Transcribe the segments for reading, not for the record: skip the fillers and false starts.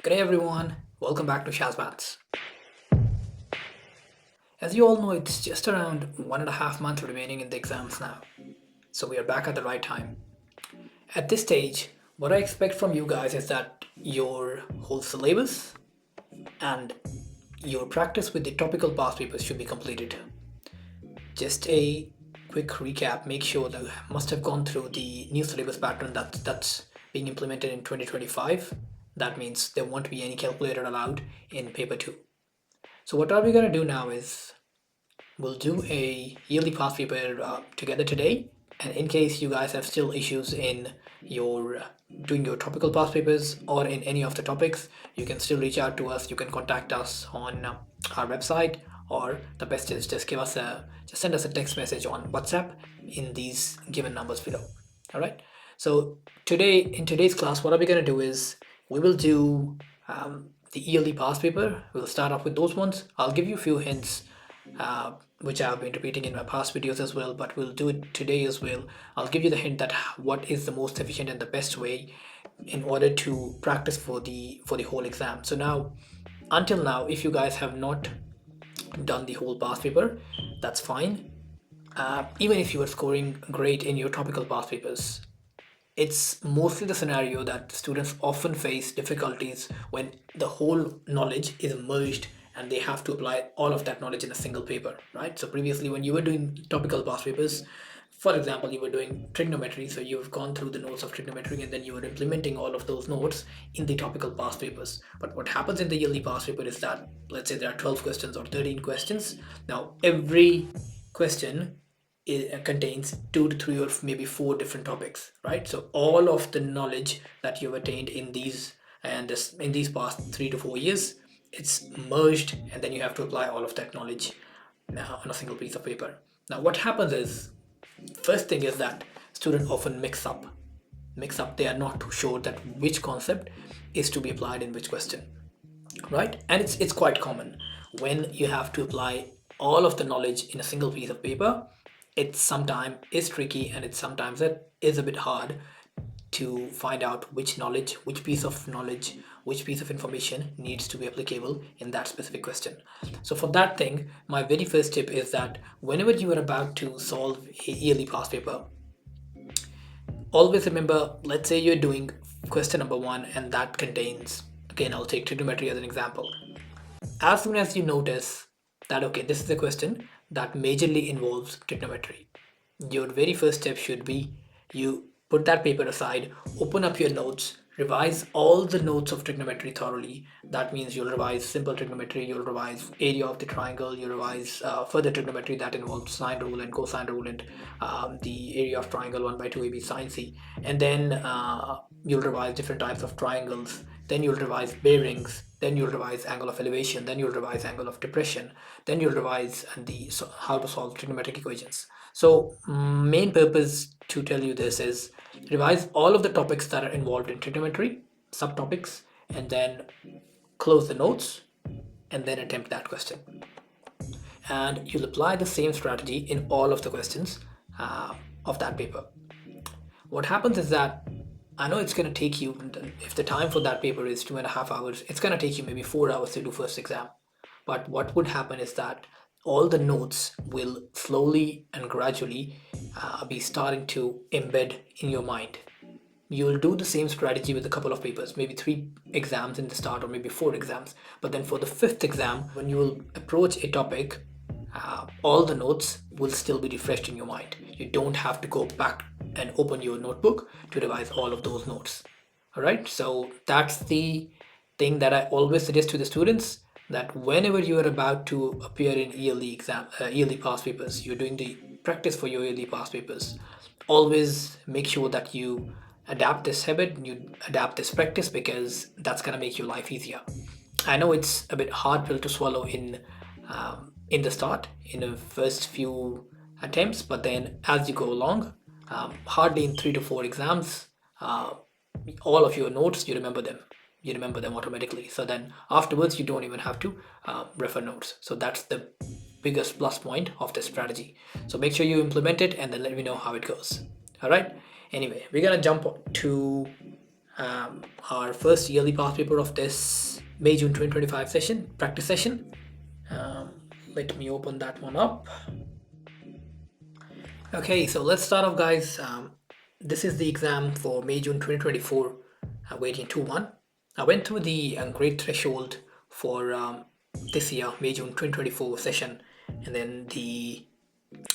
Good day everyone, welcome back to Shazmaths. As you all know, it's just around 1.5 months remaining in the exams now. So we are back at the right time. At this stage, what I expect from you guys is that your whole syllabus and your practice with the topical past papers should be completed. Just a quick recap, make sure that you must have gone through the new syllabus pattern that's being implemented in 2025. That means there won't be any calculator allowed in paper 2. So what are we going to do now is we'll do a yearly past paper together today. And in case you guys have still issues in your doing your topical past papers or in any of the topics, you can still reach out to us. You can contact us on our website, or the best is just send us a text message on WhatsApp in these given numbers below. All right. So in today's class, what are we going to do is we will do the yearly past paper. We'll start off with those ones. I'll give you a few hints which I've been repeating in my past videos as well, but we'll do it today as well. I'll give you the hint that what is the most efficient and the best way in order to practice for the whole exam. So now, until now, if you guys have not done the whole past paper, that's fine. Even if you are scoring great in your topical past papers, it's mostly the scenario that students often face difficulties when the whole knowledge is merged and they have to apply all of that knowledge in a single paper, right? So previously when you were doing topical past papers, for example, you were doing trigonometry, so you've gone through the notes of trigonometry and then you were implementing all of those notes in the topical past papers. But what happens in the yearly past paper is that, let's say there are 12 questions or 13 questions. Now every question contains 2 to 3 or maybe 4 different topics, right? So all of the knowledge that you've attained in these past 3 to 4 years, it's merged, and then you have to apply all of that knowledge now on a single piece of paper. Now what happens is, first thing is that students often mix up. They are not too sure that which concept is to be applied in which question, right? And it's quite common when you have to apply all of the knowledge in a single piece of paper. It sometimes is tricky, and it is a bit hard to find out which piece of information needs to be applicable in that specific question. So for that thing, my very first tip is that whenever you are about to solve a yearly past paper, always remember, let's say you're doing question number 1 and that contains, again, I'll take trigonometry as an example. As soon as you notice that, okay, this is a question that majorly involves trigonometry, your very first step should be you put that paper aside, open up your notes, revise all the notes of trigonometry thoroughly. That means you'll revise simple trigonometry, you'll revise area of the triangle, you'll revise further trigonometry that involves sine rule and cosine rule, and the area of triangle 1/2 AB sine C. And then you'll revise different types of triangles. Then you'll revise bearings. Then you'll revise angle of elevation. Then you'll revise angle of depression. Then you'll revise how to solve trigonometric equations. So main purpose to tell you this is revise all of the topics that are involved in trigonometry, subtopics, and then close the notes and then attempt that question. And you'll apply the same strategy in all of the questions of that paper. What happens is that, I know it's going to take you, if the time for that paper is 2.5 hours, it's going to take you maybe 4 hours to do first exam. But what would happen is that all the notes will slowly and gradually be starting to embed in your mind. You'll do the same strategy with a couple of papers, maybe 3 exams in the start or maybe 4 exams. But then for the 5th exam, when you will approach a topic, all the notes will still be refreshed in your mind. You don't have to go back and open your notebook to revise all of those notes. All right, so that's the thing that I always suggest to the students, that whenever you are about to appear in yearly past papers, you're doing the practice for your yearly past papers, always make sure that you adapt this habit, you adapt this practice, because that's going to make your life easier. I know it's a bit hard pill to swallow in the start, in the first few attempts, but then as you go along, hardly in 3 to 4 exams, all of your notes, you remember them automatically. So then afterwards you don't even have to refer notes. So that's the biggest plus point of this strategy. So make sure you implement it and then let me know how it goes. All right, anyway, we're gonna jump to our first yearly past paper of this May-June 2025 session, practice session. Let me open that one up. Okay, so let's start off, guys. This is the exam for May-June 2024, waiting 2-1. I went through the grade threshold for this year, May-June 2024 session, and then the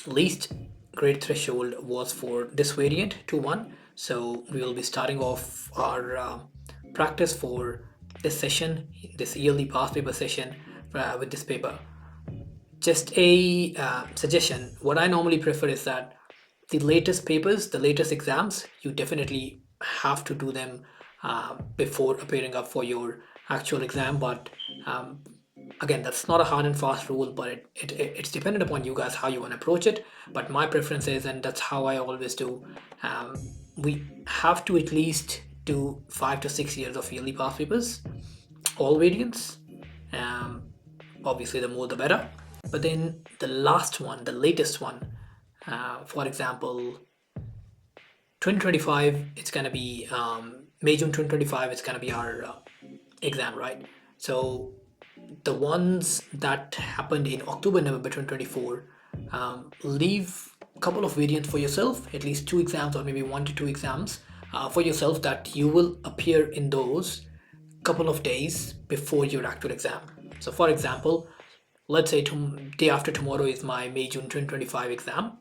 least grade threshold was for this variant 2-1. So we will be starting off our practice for this session, this yearly past paper session with this paper. Just a suggestion, what I normally prefer is that the latest papers, the latest exams, you definitely have to do them before appearing up for your actual exam. But again, that's not a hard and fast rule, but it's dependent upon you guys how you want to approach it. But my preference is, and that's how I always do, we have to at least do 5 to 6 years of yearly past papers, all variants. Obviously, the more the better. But then the last one, the latest one, for example, 2025, it's going to be May-June 2025, it's going to be our exam, right? So the ones that happened in October-November 2024, leave a couple of variants for yourself, at least 2 exams or maybe 1 to 2 exams for yourself that you will appear in those couple of days before your actual exam. So for example, let's say day after tomorrow is my May-June 2025 exam.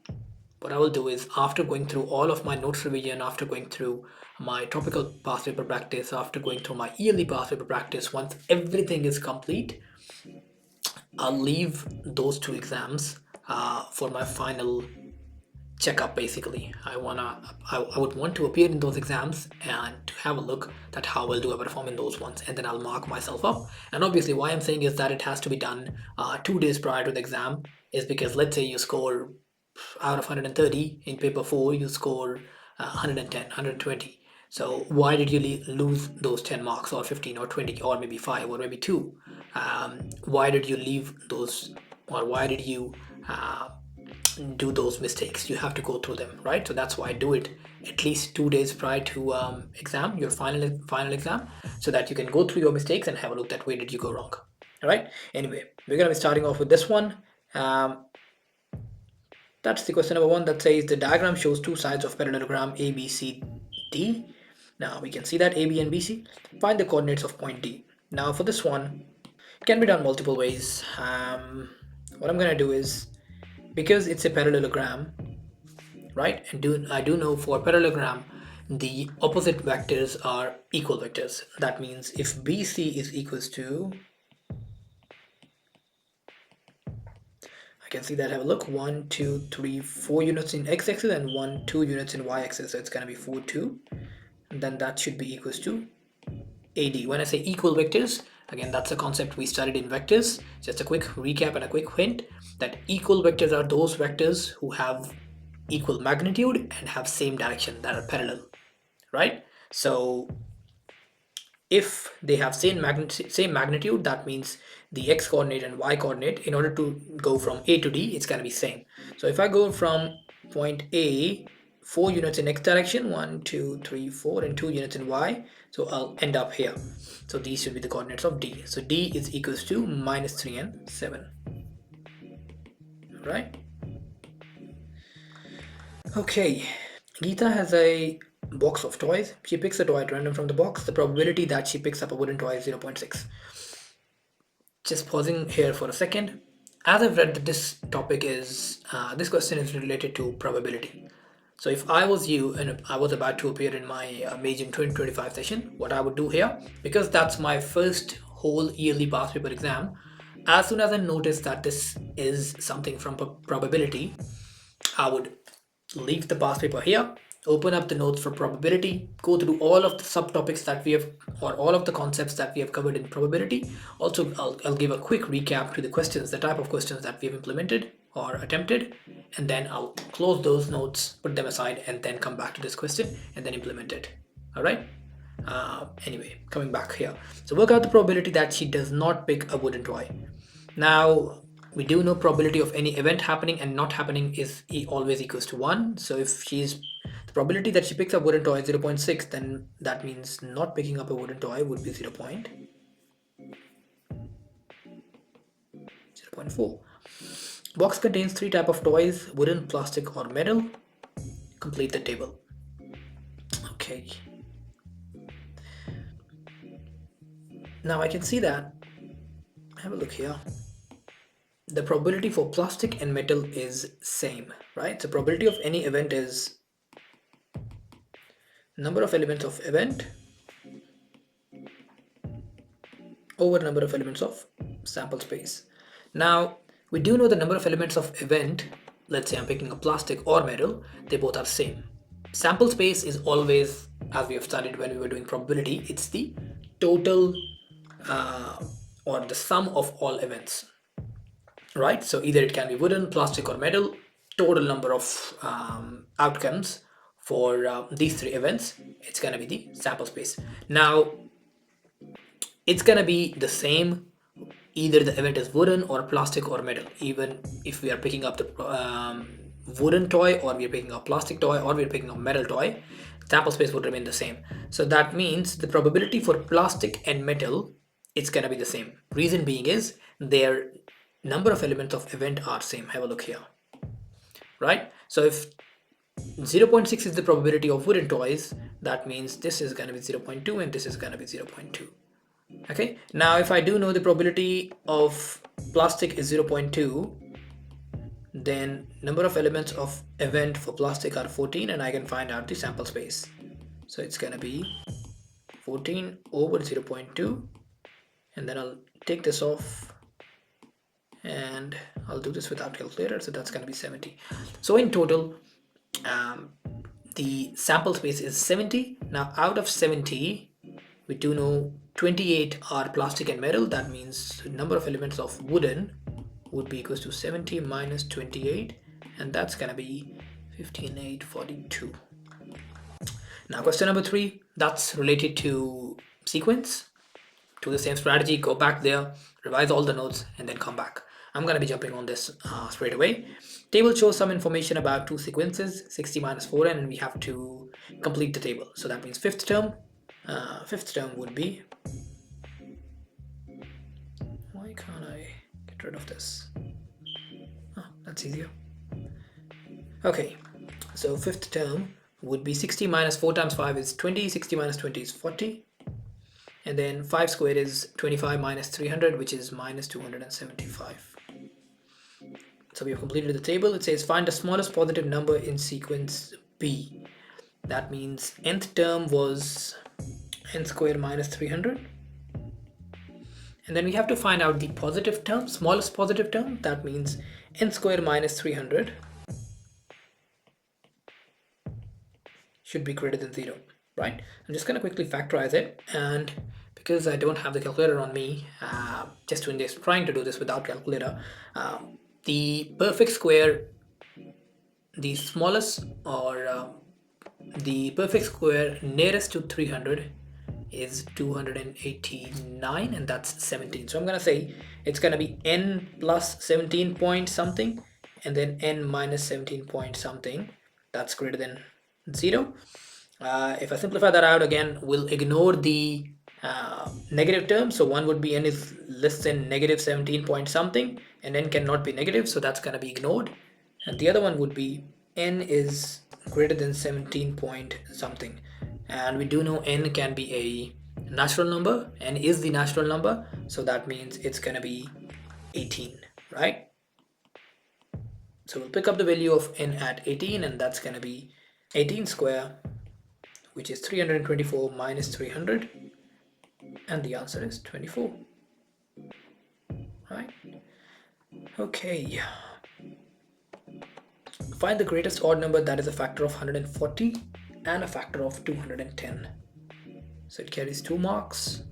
What I will do is, after going through all of my notes revision, after going through my topical past paper practice, after going through my yearly past paper practice, once everything is complete, I'll leave those 2 exams for my final checkup. Basically, I would want to appear in those exams and to have a look at how well do I perform in those ones, and then I'll mark myself up. And obviously, why I'm saying is that it has to be done 2 days prior to the exam is because, let's say you score out of 130 in paper 4, you score 110, 120. So why did you lose those 10 marks or 15 or 20 or maybe 5 or maybe 2? Why did you leave those, or why did you do those mistakes? You have to go through them, right? So that's why I do it at least 2 days prior to exam, your final exam, so that you can go through your mistakes and have a look at where did you go wrong. All right, anyway, we're going to be starting off with this one. That's the question number 1, that says the diagram shows 2 sides of parallelogram A, B, C, D. Now we can see that A, B and B, C. Find the coordinates of point D. Now for this one, it can be done multiple ways. What I'm going to do is, because it's a parallelogram, right, and I do know for parallelogram the opposite vectors are equal vectors. That means if BC is equals to, I can see that, have a look, 1 2 3 4 units in x-axis and 1 2 units in y-axis, so it's going to be 4 2, and then that should be equals to AD. When I say equal vectors, again, that's a concept we studied in vectors. Just a quick recap and a quick hint that equal vectors are those vectors who have equal magnitude and have same direction, that are parallel, right? So if they have same magnitude, that means the x coordinate and y coordinate, in order to go from A to D, it's going to be same. So if I go from point A, 4 units in x direction, 1 2 3 4, and 2 units in y, so I'll end up here. So these should be the coordinates of D. So D is equals to -3 and 7. Right? Okay, Geeta has a box of toys. She picks a toy at random from the box. The probability that she picks up a wooden toy is 0.6. Just pausing here for a second. As I've read that this topic is, this question is related to probability. So if I was you and I was about to appear in my May-June 2025 session, what I would do here, because that's my first whole yearly past paper exam, as soon as I notice that this is something from probability, I would leave the past paper here, open up the notes for probability, go through all of the subtopics that we have, or all of the concepts that we have covered in probability. Also, I'll give a quick recap to the questions, the type of questions that we have implemented or attempted, and then I'll close those notes, put them aside, and then come back to this question and then implement it. All right. Anyway, coming back here. So work out the probability that she does not pick a wooden toy. Now, we do know probability of any event happening and not happening is always equals to 1. So if the the probability that she picks up wooden toy is 0.6, then that means not picking up a wooden toy would be 0.4. Box contains 3 types of toys: wooden, plastic, or metal. Complete the table. Okay. Now I can see that. Have a look here. The probability for plastic and metal is same, right? The probability of any event is number of elements of event over number of elements of sample space. Now, we do know the number of elements of event. Let's say I'm picking up plastic or metal, they both are same. Sample space is always, as we have studied when we were doing probability, it's the total or the sum of all events, right? So either it can be wooden, plastic, or metal. Total number of outcomes for these 3 events, it's going to be the sample space. Now, it's going to be the same either the event is wooden or plastic or metal. Even if we are picking up the wooden toy, or we are picking up plastic toy, or we are picking up metal toy, sample space would remain the same. So that means the probability for plastic and metal, it's going to be the same. Reason being is their number of elements of event are same. Have a look here, right? So if 0.6 is the probability of wooden toys, that means this is going to be 0.2 and this is going to be 0.2. Okay, now if I do know the probability of plastic is 0.2, then number of elements of event for plastic are 14, and I can find out the sample space. So it's gonna be 14 over 0.2, and then I'll take this off and I'll do this without calculator, so that's gonna be 70. So in total, the sample space is 70. Now out of 70, we do know 28 are plastic and metal. That means the number of elements of wooden would be equals to 70 minus 28, and that's gonna be 15,842. Now question number 3, that's related to sequence. To the same strategy, go back there, revise all the notes, and then come back. I'm gonna be jumping on this straight away. Table shows some information about 2 sequences, 60 minus 4n, and we have to complete the table. So that means fifth term would be, why can't I get rid of this? Oh, that's easier. Okay, so fifth term would be 60 minus 4 times 5 is 20, 60 minus 20 is 40, and then 5 squared is 25 minus 300, which is minus 275. So we have completed the table. It says find the smallest positive number in sequence B. That means nth term was n squared minus 300. And then we have to find out the positive term, smallest positive term. That means n squared minus 300 should be greater than 0, right? I'm just going to quickly factorize it. And because I don't have the calculator on me, just doing this, trying to do this without calculator, the perfect square, the smallest or the perfect square nearest to 300 is 289, and that's 17. So I'm gonna say it's gonna be n plus 17 point something, and then n minus 17 point something, that's greater than 0. If I simplify that out again, we'll ignore the negative term. So one would be n is less than negative 17 point something, and n cannot be negative, so that's gonna be ignored. And the other one would be n is greater than 17 point something, and we do know n can be a natural number. N is the natural number, so that means it's gonna be 18, right? So we'll pick up the value of n at 18, and that's gonna be 18 square, which is 324 minus 300, and the answer is 24, right? Okay, find the greatest odd number that is a factor of 140 and a factor of 210. So it carries 2 marks.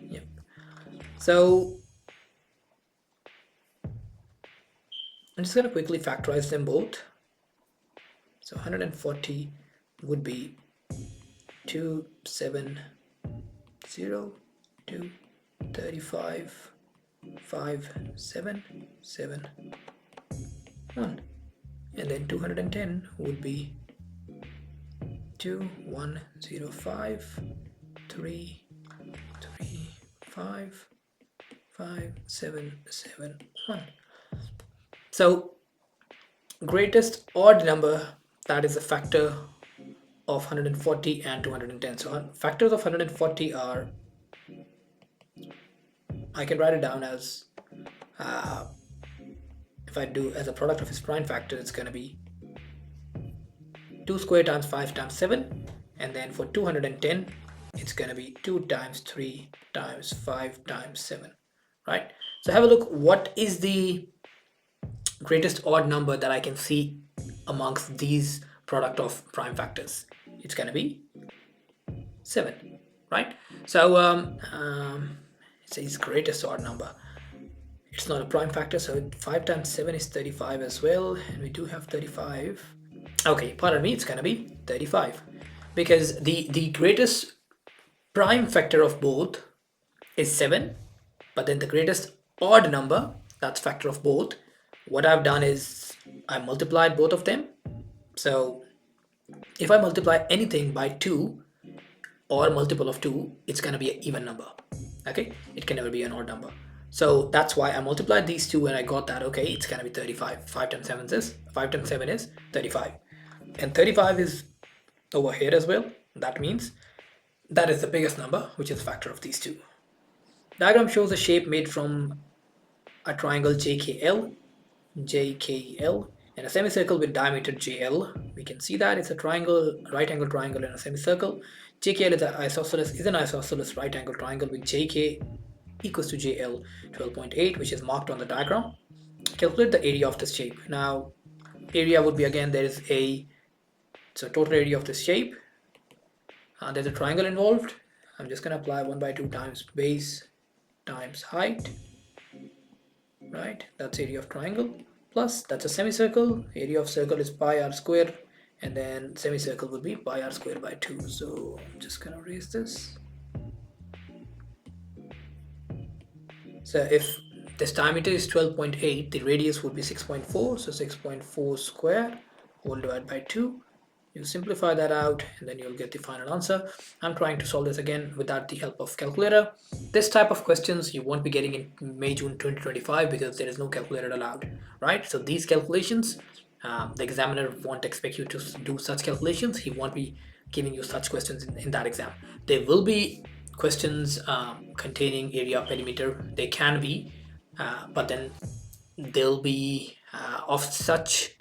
Yep. So I'm just going to quickly factorize them both. So 140 would be 2, 7, 0, 2, 35, 5, 7, 7, 1. And then 210 would be 2 1 0 5 3 3 5 5 7 7 1. So greatest odd number, that is a factor of 140 and 210. So factors of 140 are, I can write it down as if I do as a product of its prime factor, it's going to be 2 squared times 5 times 7, and then for 210 it's going to be 2 times 3 times 5 times 7, right? So have a look, what is the greatest odd number that I can see amongst these product of prime factors? It's going to be 7, right? So it says greatest odd number. It's not a prime factor, so 5 times 7 is 35 as well, and we do have 35. Okay, pardon me, it's gonna be 35, because the greatest prime factor of both is 7, but then the greatest odd number, that's factor of both, what I've done is I multiplied both of them. So if I multiply anything by 2 or multiple of 2, it's gonna be an even number. Okay, it can never be an odd number. So that's why I multiplied these two and I got that, okay, it's gonna be 35. 5 times 7 is 35. And 35 is over here as well. That means that is the biggest number, which is a factor of these two. Diagram shows a shape made from a triangle JKL, and a semicircle with diameter JL. We can see that it's a triangle, right angle triangle and a semicircle. JKL is an isosceles right angle triangle with JK equals to JL 12.8, which is marked on the diagram. Calculate the area of this shape. Now, area would be, again, there is a, so total area of this shape. There's a triangle involved. I'm just going to apply 1 by 2 times base times height, right? That's area of triangle. Plus, that's a semicircle. Area of circle is pi r square, and then semicircle would be pi r square by 2. So I'm just going to erase this. So if this diameter is 12.8, the radius would be 6.4. So 6.4 square whole divided by 2. You simplify that out and then you'll get the final answer. I'm trying to solve this again without the help of calculator. This type of questions you won't be getting in May, June 2025 because there is no calculator allowed, right? So these calculations, the examiner won't expect you to do such calculations. He won't be giving you such questions in that exam. There will be questions containing area perimeter. They can be, but then they'll be of such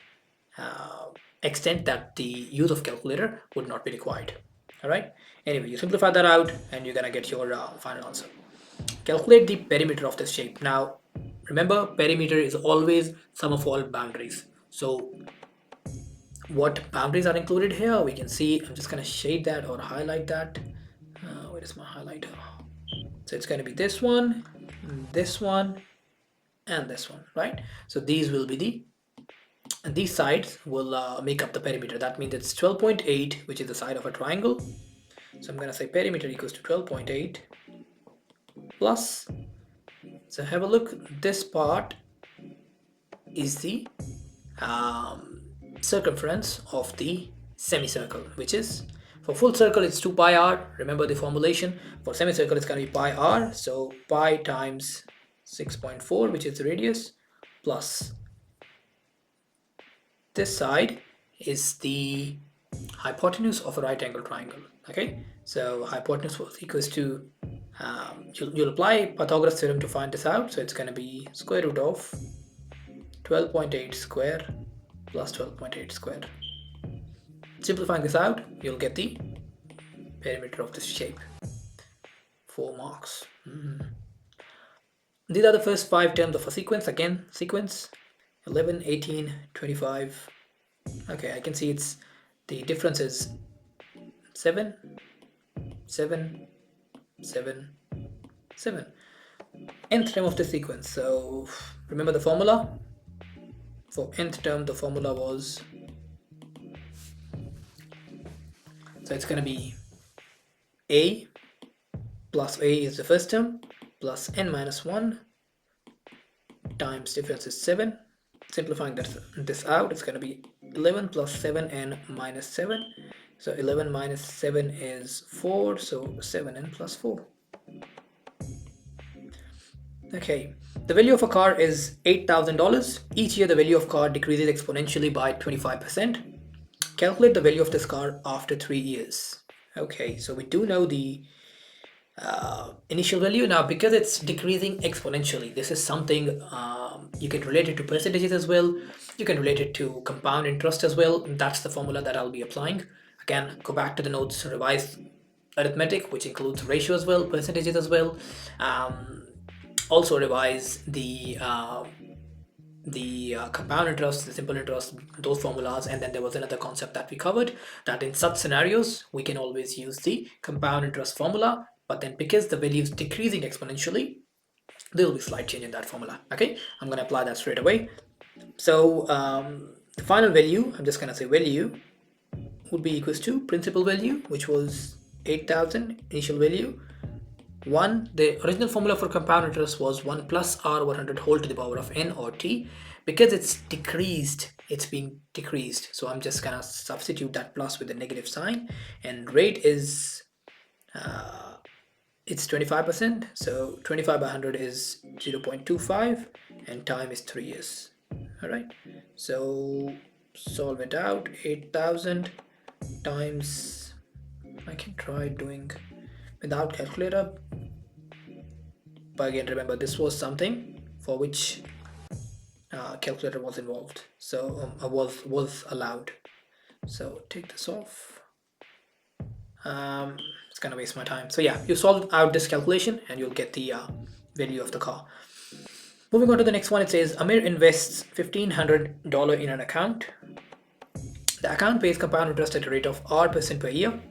extent that the use of calculator would not be required. All right. Anyway, you simplify that out and you're gonna get your final answer. Calculate the perimeter of this shape. Now, remember, perimeter is always sum of all boundaries. So what boundaries are included here? We can see, I'm just gonna shade that or highlight that. Where is my highlighter? So it's gonna be this one, and this one, right? So these will be the, and these sides will make up the perimeter. That means it's 12.8, which is the side of a triangle. So I'm going to say perimeter equals to 12.8 plus, so have a look, this part is the circumference of the semicircle, which is, for full circle it's 2 pi r. Remember the formulation. For semicircle it's going to be pi r. So pi times 6.4, which is the radius, plus this side is the hypotenuse of a right angle triangle. Okay, so hypotenuse was equals to, you'll apply Pythagoras theorem to find this out. So it's going to be square root of 12.8 square plus 12.8 square. Simplifying this out, you'll get the perimeter of this shape. 4 marks. These are the first 5 terms of a sequence. Again, sequence 11, 18, 25. Okay, I can see it's, the difference is 7, 7, 7, 7. Nth term of the sequence. So remember the formula? For nth term, the formula was, so it's going to be a plus a is the first term plus n minus 1 times difference is 7. Simplifying this out, it's going to be 11 plus 7n minus 7, So 11 minus 7 is 4, so 7n plus 4. Okay, the value of a car is $8,000. Each year the value of car decreases exponentially by 25%. Calculate the value of this car after 3 years. Okay, so we do know the initial value. Now, because it's decreasing exponentially, this is something you can relate it to percentages as well. You can relate it to compound interest as well. That's the formula that I'll be applying. Again, go back to the notes, revise arithmetic, which includes ratio as well, percentages as well. Also revise the compound interest, the simple interest, those formulas. And then there was another concept that we covered, that in such scenarios we can always use the compound interest formula, but then because the value is decreasing exponentially, there will be slight change in that formula. Okay, I'm going to apply that straight away. So the final value, I'm just going to say value would be equals to principal value, which was 8,000, initial value 1. The original formula for compound interest was 1 plus r 100 whole to the power of n or t. Because it's decreased, it's being decreased, so I'm just gonna substitute that plus with a negative sign. And rate is it's 25%, so 25 by 100 is 0.25, and time is 3 years. All right, so solve it out. 8,000 times, I can try doing without calculator, but again remember this was something for which calculator was involved, so was allowed. So take this off. It's gonna waste my time. So yeah, you solve out this calculation and you'll get the value of the car. Moving on to the next one, it says Amir invests $1,500 in an account. The account pays compound interest at a rate of R% per year.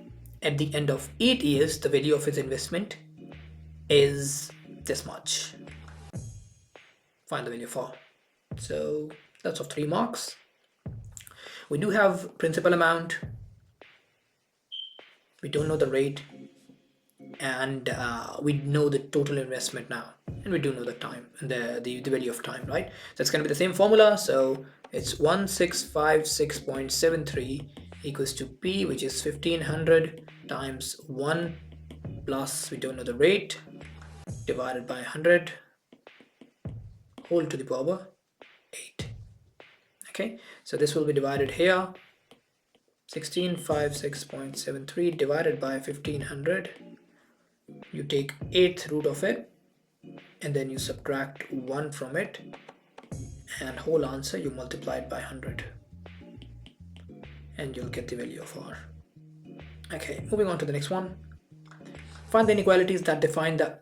At the end of 8 years, the value of his investment is this much. Find the value for. So that's of 3 marks. We do have principal amount. We don't know the rate, and we know the total investment now, and we do know the time, the value of time, right? So it's going to be the same formula. So it's 1656.73 equals to P, which is 1500 times 1 plus, we don't know the rate, divided by 100 whole to the power 8. Okay, so this will be divided here. 1656.73 divided by 1500. You take 8th root of it, and then you subtract 1 from it, and whole answer you multiply it by 100, and you'll get the value of R. Okay, moving on to the next one. Find the inequalities that define the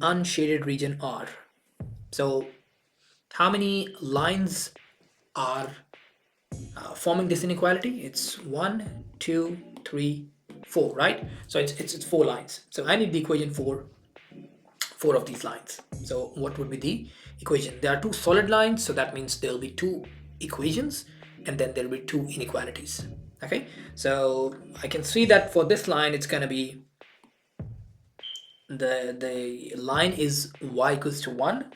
unshaded region R. So how many lines are forming this inequality? It's 1, 2, 3, 4, right? So it's 4 lines. So I need the equation for 4 of these lines. So what would be the equation? There are 2 solid lines, so that means there'll be 2 equations, and then there'll be 2 inequalities. Okay, so I can see that for this line it's going to be the line is y equals to 1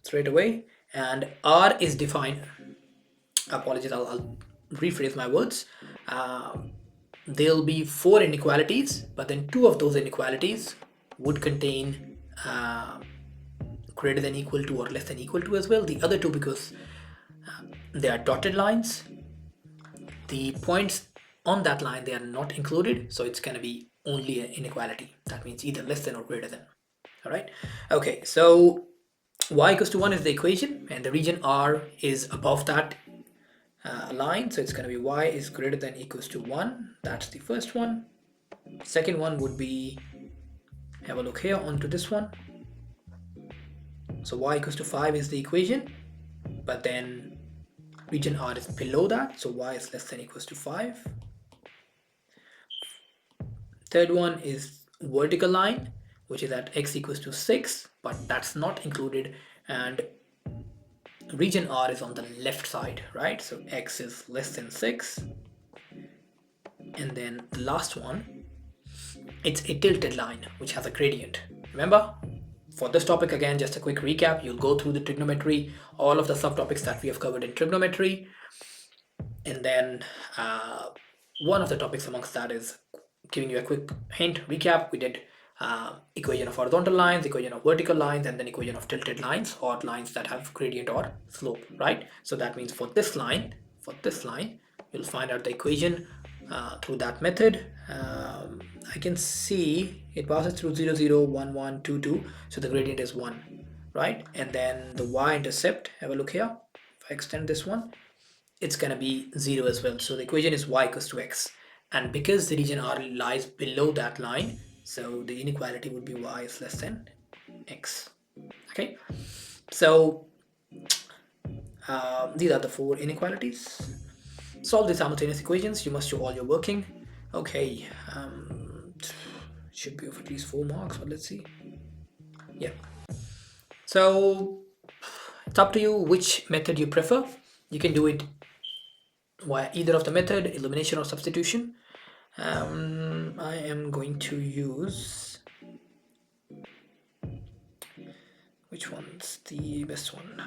straight away, and R is defined, apologies, I'll rephrase my words. There'll be 4 inequalities, but then 2 of those inequalities would contain greater than equal to or less than equal to as well. The other 2, because they are dotted lines, the points on that line, they are not included, so it's going to be only an inequality. That means either less than or greater than. All right, okay, so y equals to 1 is the equation, and the region R is above that line, so it's going to be y is greater than equals to 1. That's the first one. Second one would be, have a look here onto this one. So y equals to 5 is the equation, but then region R is below that, so y is less than equals to 5. Third one is vertical line, which is at x equals to 6, but that's not included, and region R is on the left side, right? So x is less than 6. And then the last one, it's a tilted line which has a gradient. Remember, for this topic, again, just a quick recap, you'll go through the trigonometry, all of the subtopics that we have covered in trigonometry, and then One of the topics amongst that is giving you a quick hint recap. We did equation of horizontal lines, equation of vertical lines, and then equation of tilted lines or lines that have gradient or slope, right? So that means for this line, you'll find out the equation through that method. I can see it passes through 0, 0, 1, 1, 2, 2, so the gradient is 1, right? And then the y-intercept, have a look here. If I extend this one, it's going to be 0 as well. So the equation is y equals to x. And because the region R lies below that line, so the inequality would be y is less than x. Okay, so these are the four inequalities. Solve the simultaneous equations. You must show all your working. Okay, should be of at least 4 marks, but let's see. Yeah. So it's up to you which method you prefer. You can do it via either of the method, elimination or substitution. I am going to use, which one's the best one?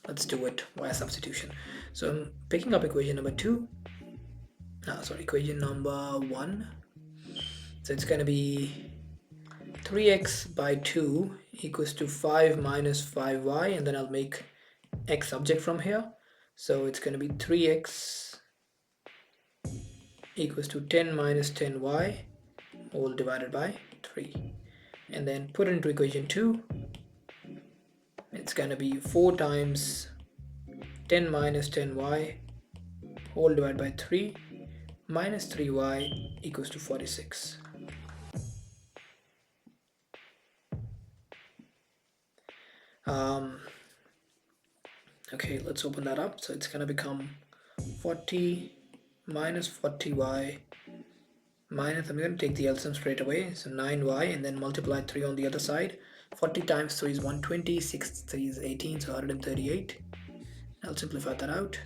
Let's do it via substitution. So I'm picking up equation number 2. Equation number 1. So it's going to be 3x by 2 equals to 5 minus 5y, and then I'll make x subject from here. So it's going to be 3x equals to 10 minus 10y all divided by 3. And then put it into equation 2. It's going to be 4 times 10 minus 10y whole divided by 3 minus 3y equals to 46. Okay, let's open that up. So it's going to become 40 minus 40y minus, I'm going to take the LCM straight away, so 9y, and then multiply 3 on the other side. 40 times 3 is 120, 6 3 is 18, so 138. I'll simplify that out.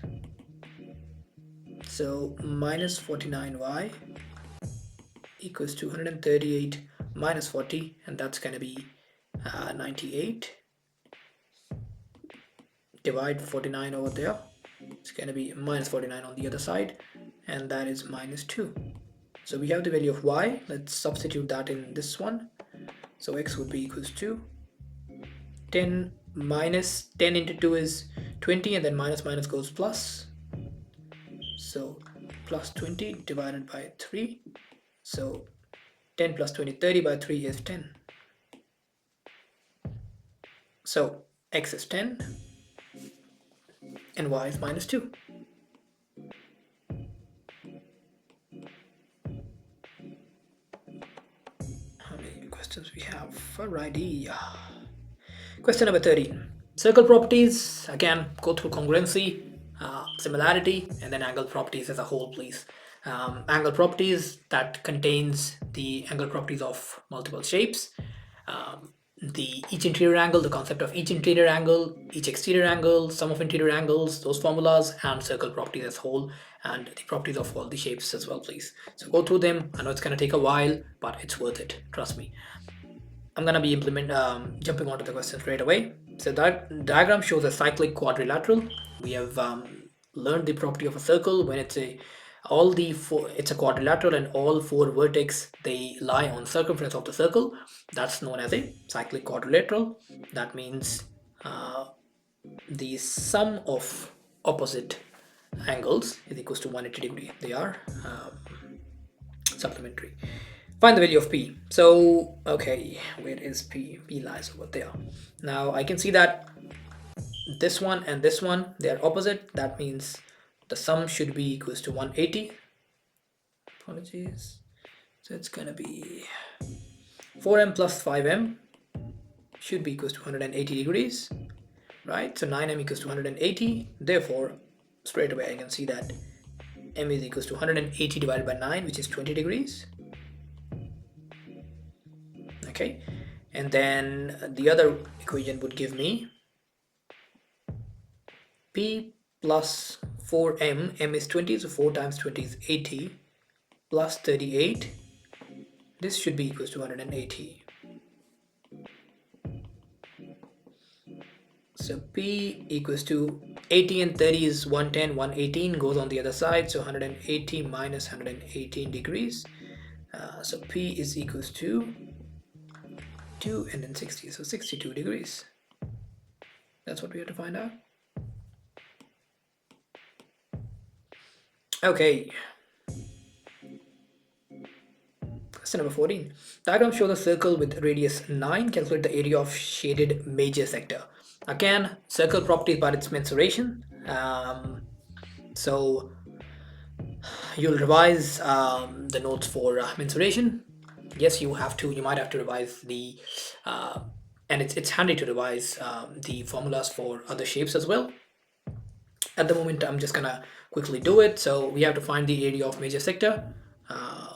So minus 49y equals to 138 minus 40, and that's going to be 98. Divide 49 over there. It's going to be minus 49 on the other side, and that is minus 2. So we have the value of y. Let's substitute that in this one. So x would be equals to 10 minus 10 into 2 is 20, and then minus minus goes plus. So plus 20 divided by 3. So 10 plus 20, 30 by 3 is 10. So x is 10 and y is minus 2. How many questions we have? Alrighty. Question number 13. Circle properties. Again, go through congruency, similarity, and then angle properties as a whole, please. Angle properties, that contains the angle properties of multiple shapes. Each interior angle, the concept of each interior angle, each exterior angle, sum of interior angles, those formulas, and circle properties as whole, and the properties of all the shapes as well, please. So go through them. I know it's going to take a while, but it's worth it, trust me. I'm going to be jumping onto the question straight away. So that diagram shows a cyclic quadrilateral. We have learned the property of a circle when it's a quadrilateral and all 4 vertex, they lie on circumference of the circle. That's known as a cyclic quadrilateral. That means the sum of opposite angles is equals to 180 degree. They are supplementary. Find the value of p. So okay, where is p? P lies over there. Now I can see that this one and this one, they are opposite. That means the sum should be equals to 180. Apologies. So it's gonna be 4m plus 5m should be equals to 180 degrees, right? So 9m equals to 180. Therefore, straight away I can see that m is equals to 180 divided by 9, which is 20 degrees. Okay, and then the other equation would give me p plus 4m, m is 20, so 4 times 20 is 80, plus 38, this should be equals to 180. So p equals to 80 and 30 is 110, 118 goes on the other side, so 180 minus 118 degrees. So P is equals to 2 and then 60, so 62 degrees. That's what we have to find out. Okay. Question number 14. Diagram shows a circle with radius 9. Calculate the area of shaded major sector. Again, circle properties by its mensuration. So you'll revise the notes for mensuration. Yes, you might have to revise the and it's handy to revise the formulas for other shapes as well. At the moment, I'm just gonna quickly do it. So we have to find the area of major sector.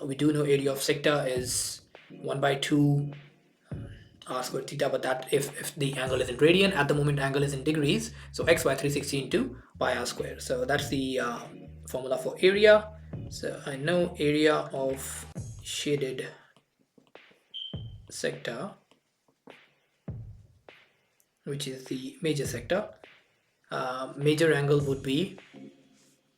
We do know area of sector is 1 by 2 r squared theta, but that if the angle is in radian. At the moment, angle is in degrees, so x by 360 into pi r squared. So that's the formula for area. So I know area of shaded sector, which is the major sector. Major angle would be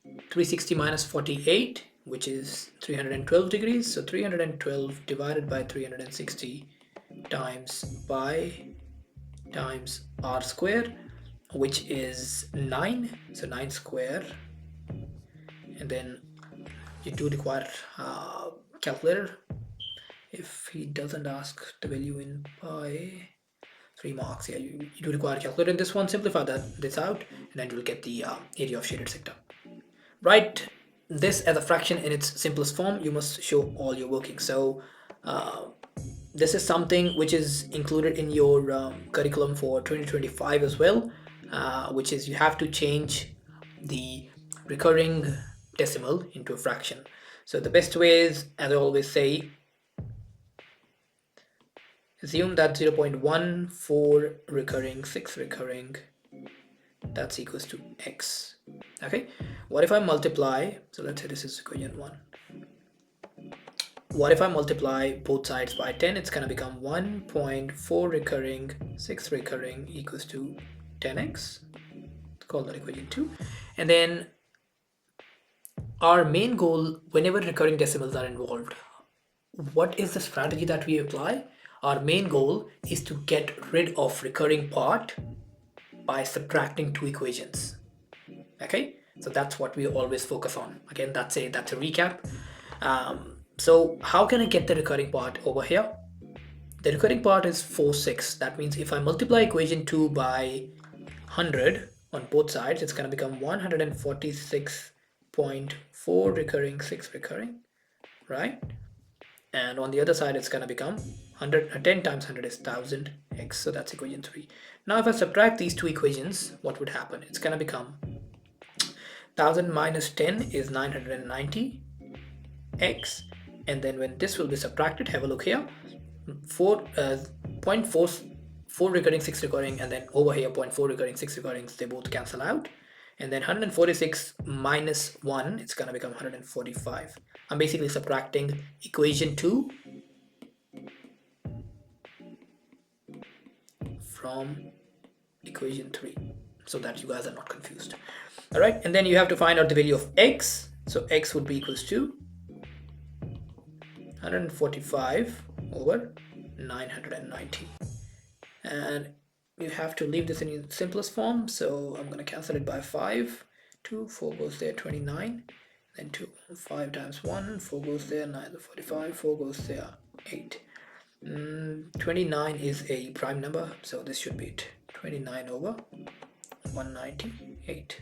360 minus 48, which is 312 degrees. So 312 divided by 360 times pi times r square, which is 9. So 9 square. And then you do require calculator. If he doesn't ask the value in pi, 3 marks. Yeah, you do require a calculator in this one. Simplify this out, and then you'll get the area of shaded sector. Write this as a fraction in its simplest form. You must show all your working. So this is something which is included in your curriculum for 2025 as well, which is you have to change the recurring decimal into a fraction. So the best way is, as I always say, assume that 0.14 recurring, 6 recurring, that's equals to x. Okay, what if I multiply, so let's say this is equation 1. What if I multiply both sides by 10? It's going to become 1.4 recurring, 6 recurring equals to 10x. Let's call that equation 2. And then our main goal, whenever recurring decimals are involved, what is the strategy that we apply? Our main goal is to get rid of recurring part by subtracting two equations. Okay, so that's what we always focus on. Again, that's a recap. So how can I get the recurring part over here? The recurring part is 4, 6. That means if I multiply equation 2 by 100 on both sides, it's going to become 146.4 recurring, 6 recurring, right? And on the other side, it's going to become 10 times 100 is 1000x. So that's equation 3. Now, if I subtract these two equations, what would happen? It's going to become 1000 minus 10 is 990x. And then when this will be subtracted, have a look here. 0.4 recurring, 6 recurring, and then over here 0.4 recurring, 6 recurrings, they both cancel out. And then 146 minus 1, it's going to become 145. I'm basically subtracting equation 2 from equation 3 so that you guys are not confused. All right, and then you have to find out the value of x. So x would be equals to 145 over 990. And you have to leave this in its simplest form. So I'm going to cancel it by 5. 2, 4 goes there, 29. Then 2, 5 times 1, 4 goes there, 9, 45, 4 goes there, 8. 29 is a prime number, so this should be it. 29 over 198.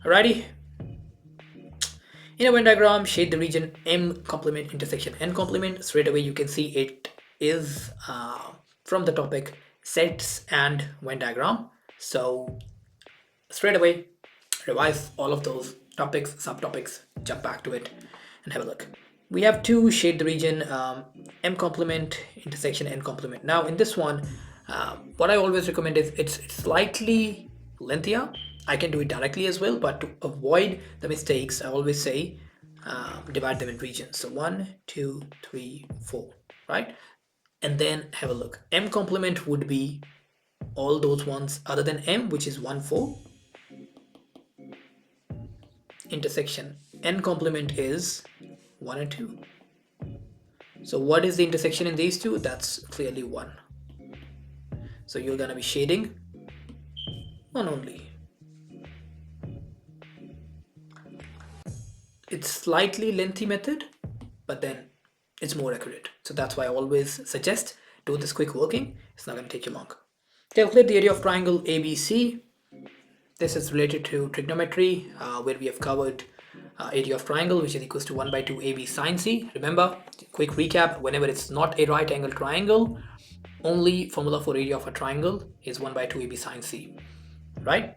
Alrighty. In a Venn diagram, shade the region M complement intersection N complement. Straight away you can see it is from the topic sets and Venn diagram. So straight away revise all of those topics, subtopics, jump back to it and have a look. We have to shade the region M complement intersection N complement. Now in this one, what I always recommend is it's slightly lengthier. I can do it directly as well, but to avoid the mistakes, I always say divide them in regions. So 1, 2, 3, 4, right? And then have a look. M complement would be all those ones other than m, which is 1, 4. Intersection n complement is 1 and 2. So what is the intersection in these two? That's clearly 1. So you're going to be shading 1 only. It's slightly lengthy method, but then it's more accurate. So that's why I always suggest do this quick working. It's not going to take you long. Calculate the area of triangle ABC. This is related to trigonometry, where we have covered area of triangle, which is equals to 1 by 2 AB sine C. Remember, quick recap, whenever it's not a right angle triangle, only formula for area of a triangle is 1 by 2 AB sine C, right?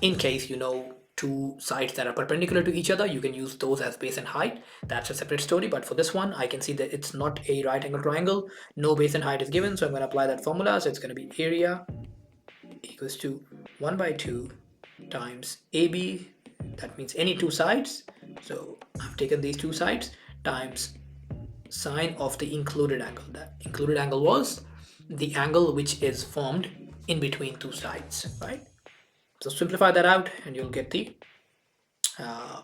In case you know two sides that are perpendicular to each other, you can use those as base and height. That's a separate story, but for this one, I can see that it's not a right angle triangle. No base and height is given, so I'm going to apply that formula. So it's going to be area equals to 1 by 2 times AB, that means any two sides. So I've taken these two sides times sine of the included angle. That included angle was the angle which is formed in between two sides, right? So simplify that out and you'll get the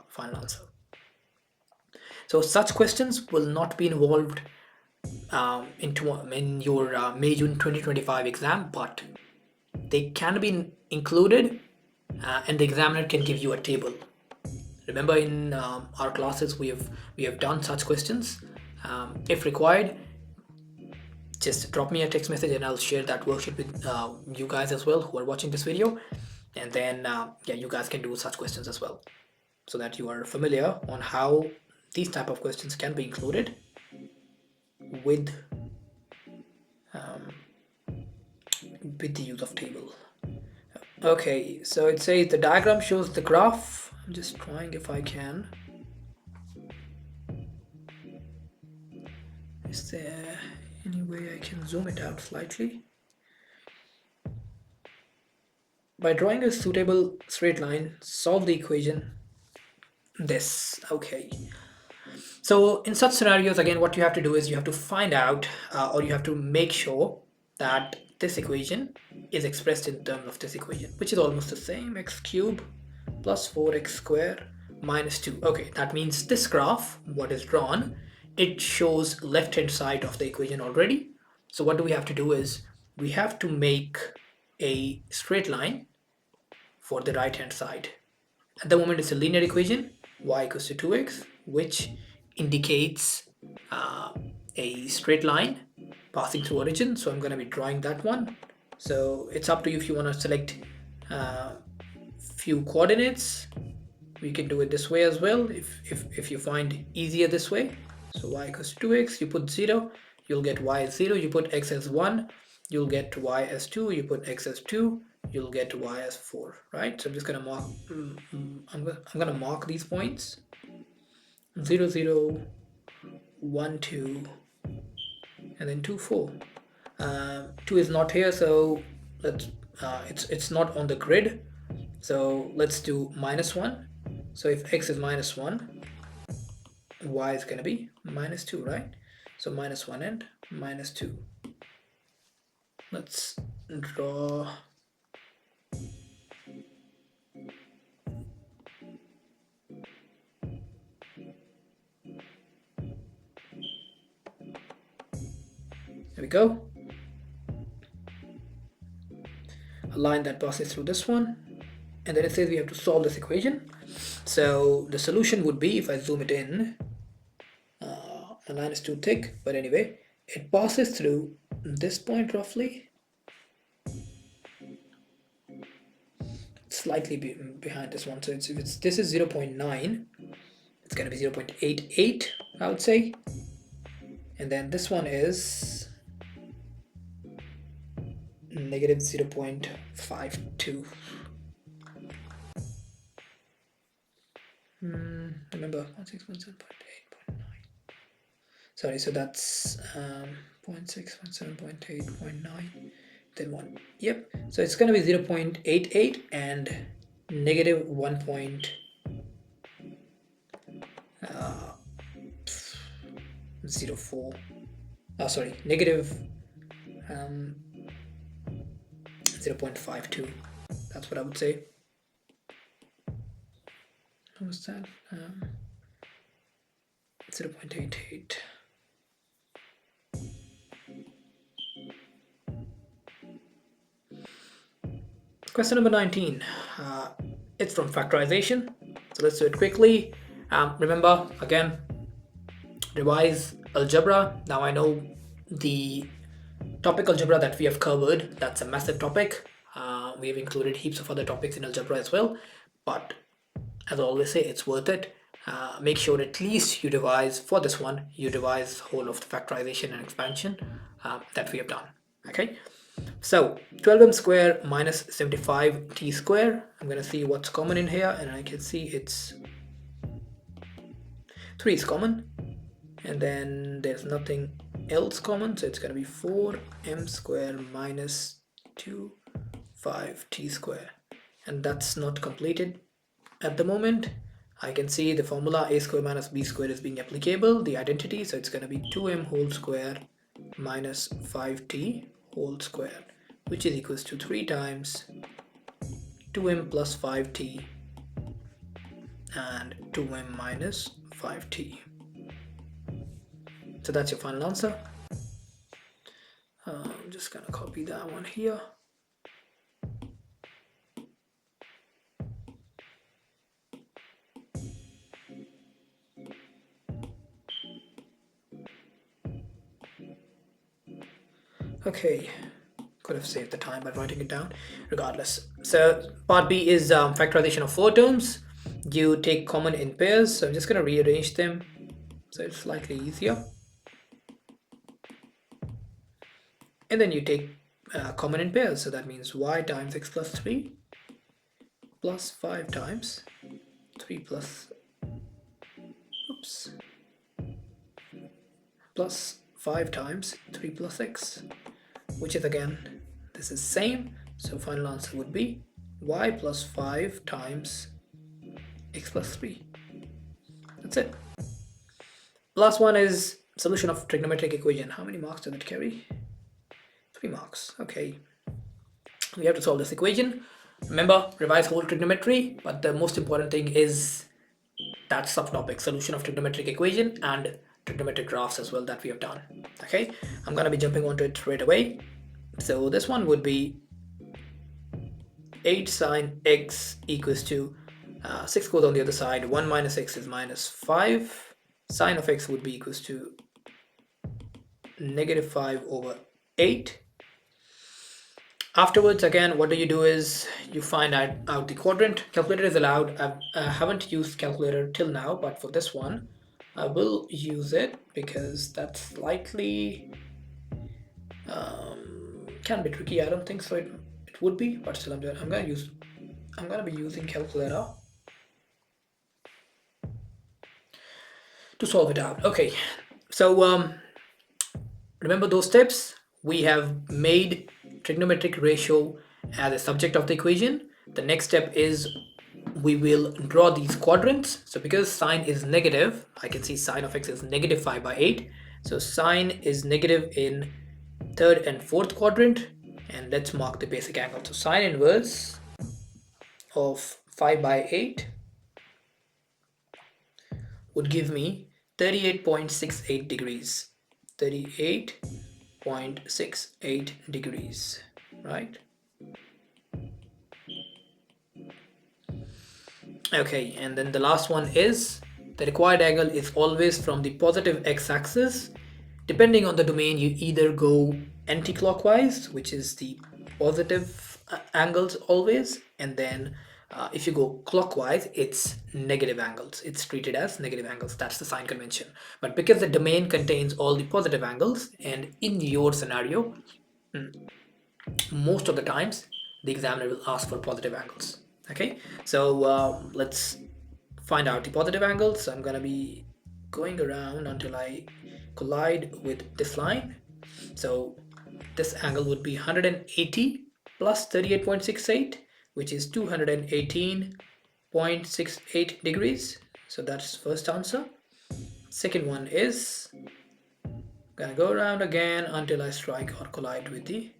final answer. So such questions will not be involved in your May-June 2025 exam, but they can be included and the examiner can give you a table. Remember, in our classes we have done such questions. If required, just drop me a text message and I'll share that worksheet with you guys as well who are watching this video, and then yeah, you guys can do such questions as well, so that you are familiar on how these type of questions can be included with the use of table. Okay, so it says the diagram shows the graph. I'm just trying if I can. Is there any way I can zoom it out slightly? By drawing a suitable straight line, solve the equation this. Okay. So in such scenarios, again, what you have to do is you have to find out or you have to make sure that this equation is expressed in terms of this equation, which is almost the same, x cubed plus 4x squared minus 2. Okay, that means this graph, what is drawn, it shows left hand side of the equation already. So what do we have to do is we have to make a straight line for the right hand side. At the moment it's a linear equation, y equals to 2x, which indicates a straight line passing through origin. So I'm going to be drawing that one. So it's up to you if you want to select few coordinates. We can do it this way as well if you find easier this way. So y equals 2x, you put 0, you'll get y as 0, you put x as 1, you'll get y as 2, you put x as 2, you'll get y as 4, right? So I'm just going to mark, I'm going to mark these points, 0, 0, 1, 2, and then 2, 4. 2 is not here, so let's, it's not on the grid, so let's do minus 1. So if x is minus 1, y is going to be minus 2, right? So minus 1 and minus 2. Let's draw there we go, a line that passes through this one, and then it says we have to solve this equation. So the solution would be, if I zoom it in, the line is too thick, but anyway, it passes through this point roughly, slightly behind this one. So if this is 0.9, it's going to be 0.88, I would say, and then this one is negative 0.52. Remember 1.6.7.8.9. Sorry, so that's 0.6.7.8.9, then 1. Yep, so it's going to be 0.88 and negative 1.04. Sorry, negative 0.52. That's what I would say. What was that? 0.88. Question number 19. It's from factorization. So let's do it quickly. Remember, again, revise algebra. Now I know the topic algebra that we have covered, that's a massive topic. We have included heaps of other topics in algebra as well. But as I always say, it's worth it. Make sure at least you revise for this one, you revise whole of the factorization and expansion that we have done. Okay. So 12m square minus 75t square. I'm going to see what's common in here, and I can see it's 3 is common, and then there's nothing else common, so it's going to be 4m square minus 25t square, and that's not completed at the moment. I can see the formula a square minus b square is being applicable, the identity, so it's going to be 2m whole square minus 5t whole square, which is equals to 3 times 2m plus 5t and 2m minus 5t. So that's your final answer. I'm just gonna copy that one here. Okay, could have saved the time by writing it down. Regardless, so part B is factorization of 4 terms. You take common in pairs, so I'm just going to rearrange them so it's slightly easier, and then you take common in pairs, so that means y times x plus 3 plus 5 times 3 plus plus 5 times 3 plus x, which is again, this is same, so final answer would be y plus 5 times x plus 3. That's it. Last one is solution of trigonometric equation. How many marks does it carry? 3 marks. Okay, we have to solve this equation. Remember, revise whole trigonometry, but the most important thing is that subtopic, solution of trigonometric equation and trigonometric graphs as well that we have done. Okay, I'm gonna be jumping onto it right away. So this one would be 8 sine x equals to 6 goes on the other side, 1 minus x is minus 5. Sine of x would be equals to negative 5 over 8. Afterwards, again, what you do is you find out the quadrant. Calculator is allowed. I haven't used calculator till now, but for this one I will use it because that's slightly can be tricky. I don't think so it would be, but still I'm gonna be using calculator to solve it out. Okay, so remember those steps. We have made trigonometric ratio as a subject of the equation. The next step is we will draw these quadrants. So because sine is negative, I can see sine of x is negative 5 by 8. So sine is negative in third and fourth quadrant, and let's mark the basic angle. So sine inverse of 5 by 8 would give me 38.68 degrees. 38.68 degrees, right? Okay, and then the last one is the required angle is always from the positive x-axis. Depending on the domain, you either go anti-clockwise, which is the positive angles always, and then if you go clockwise, it's negative angles. It's treated as negative angles. That's the sign convention. But because the domain contains all the positive angles, and in your scenario, most of the times, the examiner will ask for positive angles. Okay, so let's find out the positive angles. So I'm going to be going around until I collide with this line. So this angle would be 180 plus 38.68, which is 218.68 degrees. So that's first answer. Second one is gonna go around again until I strike or collide with the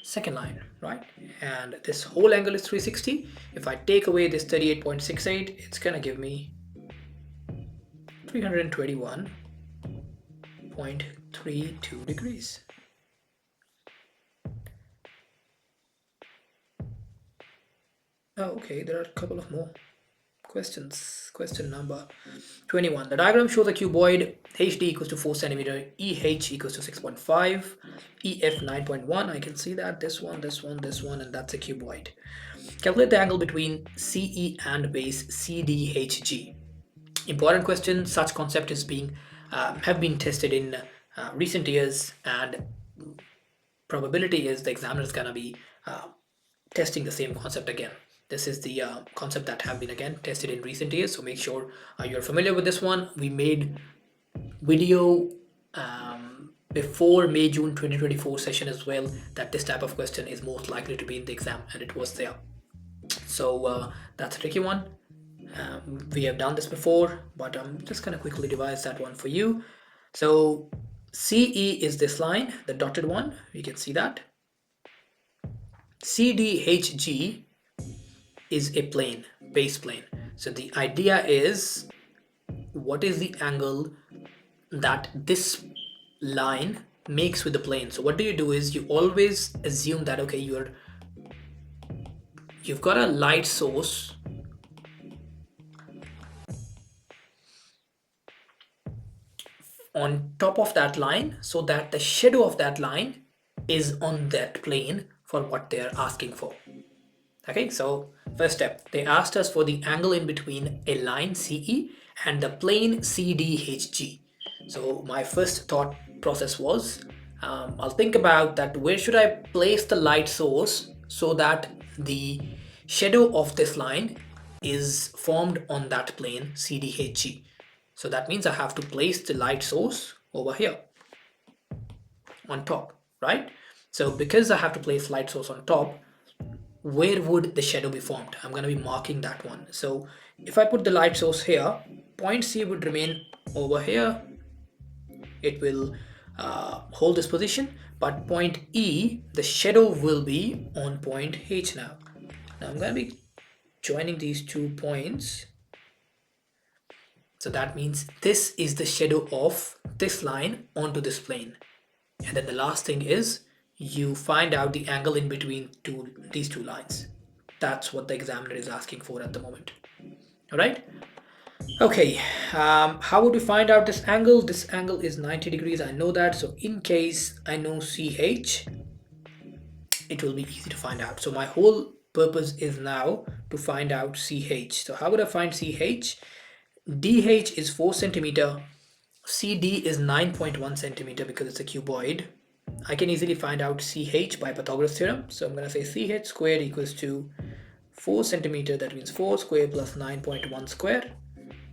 second line, right? And this whole angle is 360. If I take away this 38.68, it's gonna give me 321.32 degrees. Oh, okay, there are a couple of more questions. Question number 21. The diagram shows a cuboid HD equals to 4 centimeter, EH equals to 6.5, EF 9.1. I can see that this one, and that's a cuboid. Calculate the angle between CE and base CDHG. Important question. Such concept is being have been tested in recent years, and probability is the examiner is gonna be testing the same concept again. This is the concept that have been again tested in recent years, so make sure you're familiar with this one. We made video before May-June 2024 session as well that this type of question is most likely to be in the exam, and it was there. So that's a tricky one. We have done this before, but I'm just gonna quickly revise that one for you. So CE is this line, the dotted one, you can see that. CDHG is a plane, base plane. So the idea is, what is the angle that this line makes with the plane? So what do? Is you always assume that, okay, you've got a light source on top of that line, so that the shadow of that line is on that plane for what they are asking for. Okay, so first step, they asked us for the angle in between a line CE and the plane CDHG. So my first thought process was, I'll think about that, where should I place the light source so that the shadow of this line is formed on that plane CDHG. So that means I have to place the light source over here on top, right? So because I have to place light source on top, where would the shadow be formed? I'm going to be marking that one. So if I put the light source here, point C would remain over here. It will hold this position, but point E, the shadow will be on point H now. Now I'm going to be joining these 2 points. So that means this is the shadow of this line onto this plane. And then the last thing is, you find out the angle in between these two lines. That's what the examiner is asking for at the moment. All right. Okay. How would we find out this angle? This angle is 90 degrees. I know that. So in case I know CH, it will be easy to find out. So my whole purpose is now to find out CH. So how would I find CH? DH is 4 centimeter. CD is 9.1 centimeter because it's a cuboid. I can easily find out CH by Pythagoras theorem. So I'm going to say CH squared equals to 4 centimeter. That means 4 square plus 9.1 square.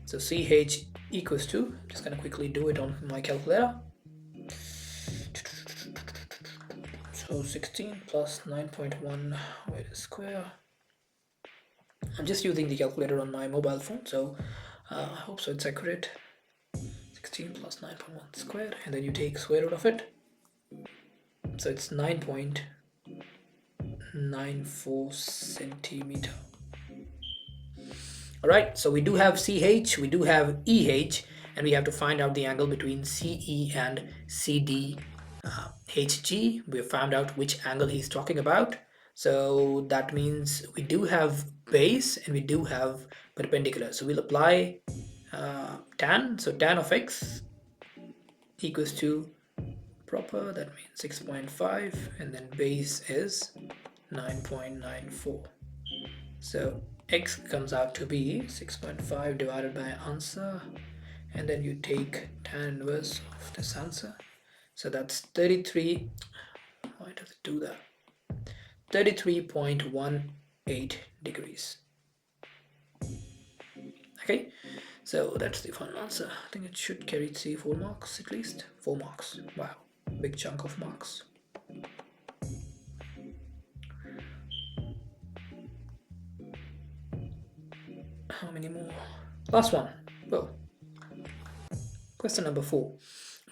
So CH equals to, I'm just going to quickly do it on my calculator. So 16 plus 9.1, where is square? I'm just using the calculator on my mobile phone, so I hope so it's accurate. 16 plus 9.1 square, and then you take square root of it. So it's 9.94 centimeter. All right, so we do have CH, we do have EH, and we have to find out the angle between CE and CDHG. We have found out which angle he's talking about. So that means we do have base and we do have perpendicular. So we'll apply tan. So tan of x equals to proper, that means 6.5, and then base is 9.94. So x comes out to be 6.5 divided by answer, and then you take tan inverse of this answer. So that's 33. Why does it do that? 33.18 degrees. Okay, so that's the final answer. I think it should carry 4 marks at least. 4 marks. Wow, big chunk of marks. How many more? Last one. Well, question number 4.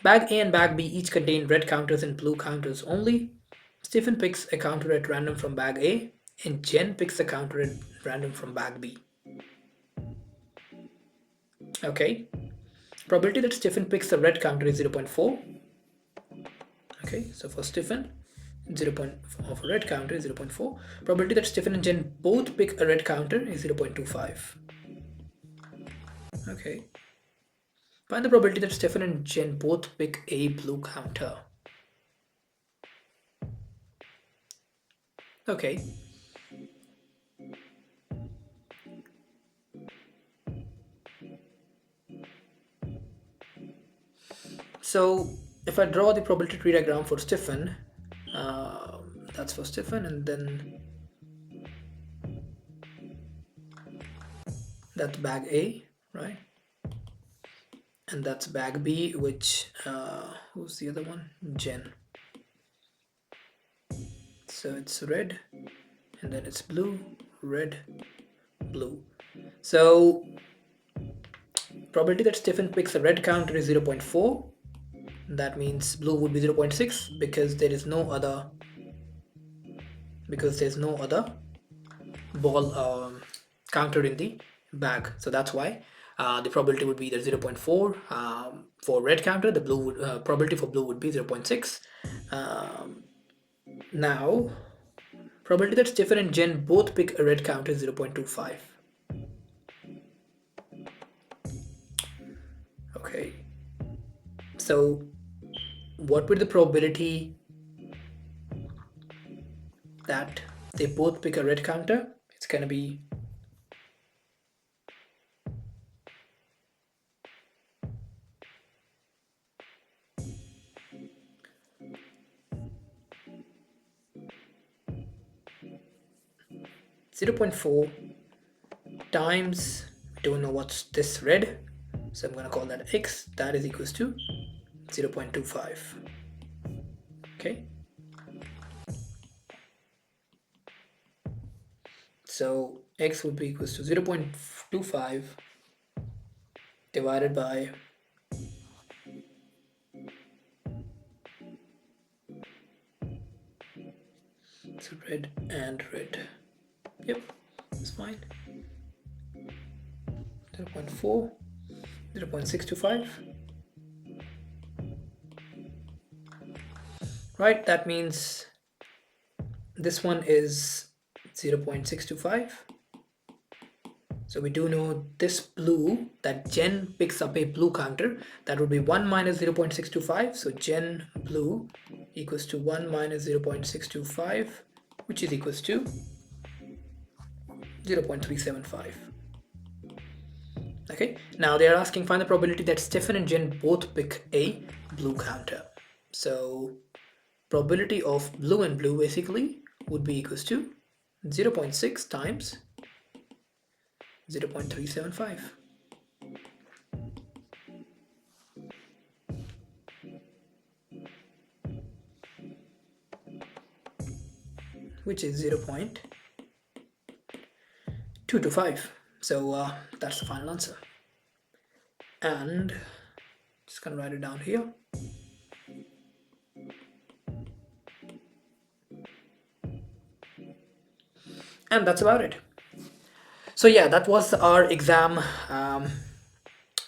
Bag A and bag B each contain red counters and blue counters only. Stephen picks a counter at random from bag A, and Jen picks a counter at random from bag B. Okay. Probability that Stephen picks a red counter is 0.4. Okay, so for Stephen, 0.4 of a red counter is 0.4. Probability that Stephen and Jen both pick a red counter is 0.25. Okay. Find the probability that Stephen and Jen both pick a blue counter. Okay. So if I draw the probability tree diagram for Stephen, that's for Stephen, and then that's bag A, right? And that's bag B, which who's the other one? Jen. So it's red, and then it's blue, red, blue. So probability that Stephen picks a red counter is 0.4. That means blue would be 0.6 because there is no other ball counter in the bag. So that's why the probability would be either 0.4 for red counter. The blue would, probability for blue would be 0.6. Now, probability that Stephen and Jen both pick a red counter is 0.25. Okay. So, what would the probability that they both pick a red counter? It's going to be 0.4 times, don't know what's this red, so I'm going to call that x. That is equals to 0.25. Okay. So x would be equals to 0.25 divided by so red and red. Yep, that's fine. 0.4, 0.625. Right, that means this one is 0.625. So we do know this blue, that Jen picks up a blue counter, that would be 1 minus 0.625. So Jen blue equals to 1 minus 0.625, which is equals to 0.375. Okay, now they are asking find the probability that Stephen and Jen both pick a blue counter. So probability of blue and blue basically would be equals to 0.6 times 0.375. Which is 0.225. So that's the final answer. And just gonna write it down here. And that's about it. So yeah, that was our exam,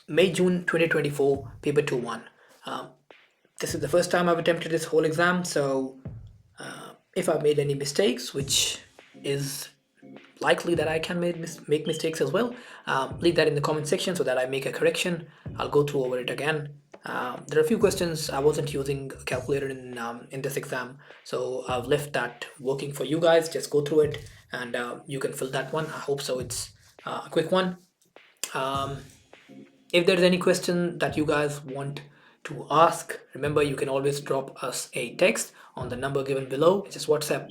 May-June 2024, paper 2-1. This is the first time I've attempted this whole exam, so if I've made any mistakes, which is likely that I can make mistakes as well, leave that in the comment section so that I make a correction. I'll go through over it again. There are a few questions I wasn't using a calculator in this exam, so I've left that working for you guys. Just go through it and you can fill that one. I hope so. It's a quick one. If there's any question that you guys want to ask, remember you can always drop us a text on the number given below. Just WhatsApp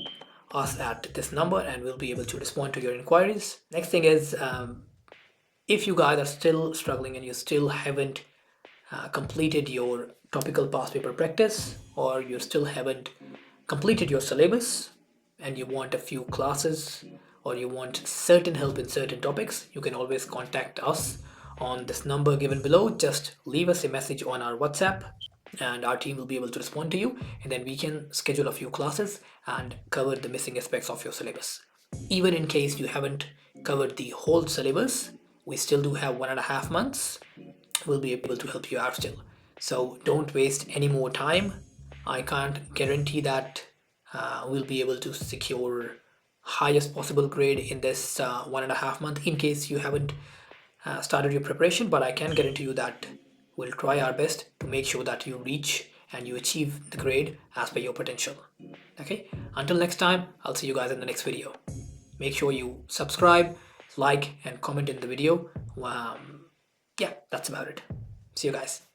us at this number and we'll be able to respond to your inquiries. Next thing is, if you guys are still struggling and you still haven't completed your topical past paper practice, or you still haven't completed your syllabus and you want a few classes or you want certain help in certain topics, you can always contact us on this number given below. Just leave us a message on our WhatsApp and our team will be able to respond to you, and then we can schedule a few classes and cover the missing aspects of your syllabus. Even in case you haven't covered the whole syllabus, we still do have 1.5 months. We'll be able to help you out still. So don't waste any more time. I can't guarantee that we'll be able to secure highest possible grade in this 1.5 month in case you haven't started your preparation, but I can guarantee you that we'll try our best to make sure that you reach and you achieve the grade as per your potential. Okay, until next time, I'll see you guys in the next video. Make sure you subscribe, like, and comment in the video. Yeah, that's about it. See you guys.